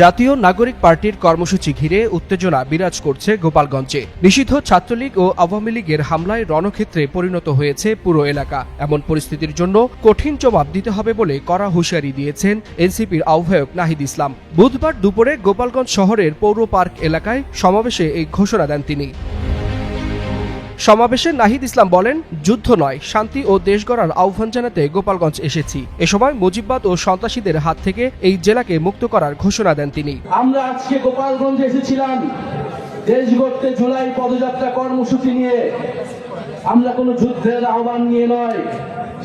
জাতীয় নাগরিক পার্টির কর্মসূচি ঘিরে উত্তেজনা বিরাজ করছে গোপালগঞ্জে। নিষিদ্ধ ছাত্রলীগ ও আওয়ামী লীগের হামলায় রণক্ষেত্রে পরিণত হয়েছে পুরো এলাকা। এমন পরিস্থিতির জন্য কঠিন জবাব দিতে হবে বলে কড়া হুঁশিয়ারি দিয়েছেন এনসিপির আহ্বায়ক নাহিদ ইসলাম। বুধবার দুপুরে গোপালগঞ্জ শহরের পৌর পার্ক এলাকায় সমাবেশে এই ঘোষণা দেন তিনি। সমাবেশে নাহিদ ইসলাম বলেন, যুদ্ধ নয়, শান্তি ও দেশ গড়ার আহ্বান জানাতে গোপালগঞ্জ এসেছি। এ সময় মুজিববাদ ও সন্ত্রাসীদের হাত থেকে এই জেলাকে মুক্ত করার ঘোষণা দেন তিনি। আমরা আজকে গোপালগঞ্জে এসেছিলাম দেশ গড়তে জুলাই পদযাত্রা কর্মসূচি নিয়ে। আমরা কোনো যুদ্ধের আহ্বান নিয়ে নয়,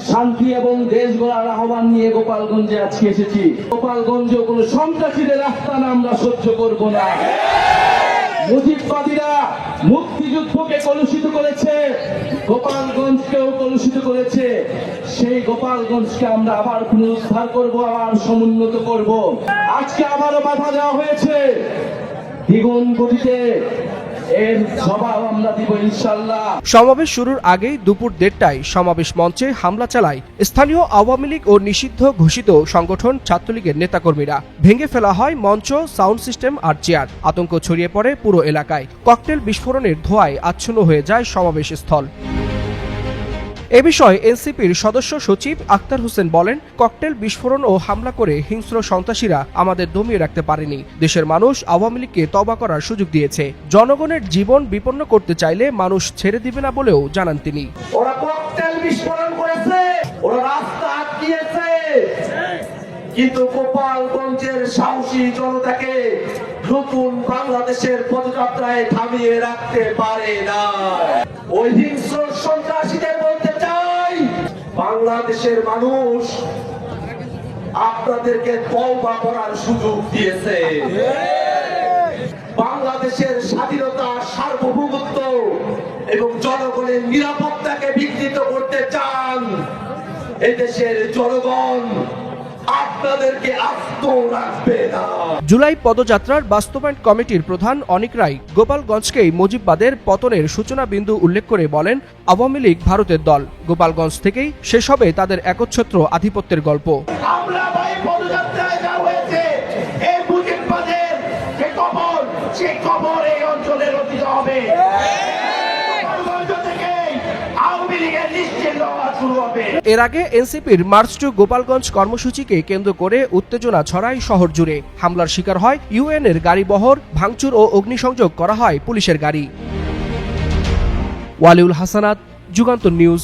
শান্তি এবং দেশ গড়ার আহ্বান নিয়ে গোপালগঞ্জে আজকে এসেছি। গোপালগঞ্জে কোনো সন্ত্রাসীদের আস্তানা আমরা সহ্য করব না। মুজিববাদীরা মুক্তিযুদ্ধকে কলুষিত করেছে, গোপালগঞ্জকেও কলুষিত করেছে। সেই গোপালগঞ্জকে আমরা আবার পুনরুদ্ধার করব, আবার সমুন্নত করব। আজকে আবারও বাধা দেওয়া হয়েছে দ্বিগুণ গতিতে, এর জবাব আমরা দিব ইনশাআল্লাহ। সমাবেশ শুরুর আগেই দুপুর 1:30টায় সমাবেশ মঞ্চে হামলা চালায় স্থানীয় আওয়ামী লীগ ও নিষিদ্ধ ঘোষিত সংগঠন ছাত্রলীগের নেতাকর্মীরা। ভেঙে ফেলা হয় মঞ্চ, সাউন্ড সিস্টেম আর চেয়ার। আতঙ্ক ছড়িয়ে পড়ে পুরো এলাকায়। ককটেল বিস্ফোরণের ধোঁয়ায় আচ্ছন্ন হয়ে যায় সমাবেশ স্থল। এ বিষয়ে এনসিপির সদস্য সচিব আক্তার হোসেন বলেন, ককটেল বিস্ফোরণ ও হামলা করে হিংস্র সন্ত্রাসীরা আমাদের দমিয়ে রাখতে পারেনি। দেশের মানুষ আওয়ামী লীগকে তওবা করার সুযোগ দিয়েছে। জনগণের জীবন বিপন্ন করতে চাইলে মানুষ ছেড়ে দিবে না বলেও জানান তিনি। ওরা ককটেল বিস্ফোরণ করেছে, ওরা রাস্তা আটকিয়েছে, কিন্তু গোপালগঞ্জের সাহসী জনতাকে নতুন বাংলাদেশের পদযাত্রায় থামিয়ে রাখতে পারে না। ওই হিংস্র সন্ত্রাসীদের বলতে চাই, বাংলাদেশের মানুষ আপনাদেরকে তওবা করার সুযোগ দিয়েছে। বাংলাদেশের স্বাধীনতা, সার্বভৌমত্ব এবং জনগণের নিরাপত্তাকে বিঘ্নিত করতে চান এদেশের জনগণ, আপনাদেরকে আস্ত রাখবে না। জুলাই পদযাত্রার বাস্তবায়ন কমিটির প্রধান অনিক রায় গোপালগঞ্জকেই মুজিববাদের পতনের সূচনা বিন্দু উল্লেখ করে বলেন, আওয়ামী লীগ ভারতের দল। গোপালগঞ্জ থেকেই শেষ হবে তাদের একচ্ছত্র আধিপত্যের গল্প। আমরা ভাই পদযাত্রায় যা হয়েছে, এই মুজিববাদের যে কবর, সেই কবর এই অঞ্চলে রচিত হবে। এর আগে এনসিপির মার্চ টু গোপালগঞ্জ কর্মসূচিকে কেন্দ্র করে উত্তেজনা ছড়ায় শহর জুড়ে। হামলার শিকার হয় ইউএনের গাড়িবহর, ভাঙচুর ও অগ্নিসংযোগ করা হয় পুলিশের গাড়ি। ওয়ালিউল হাসানাত, যুগান্তর নিউজ।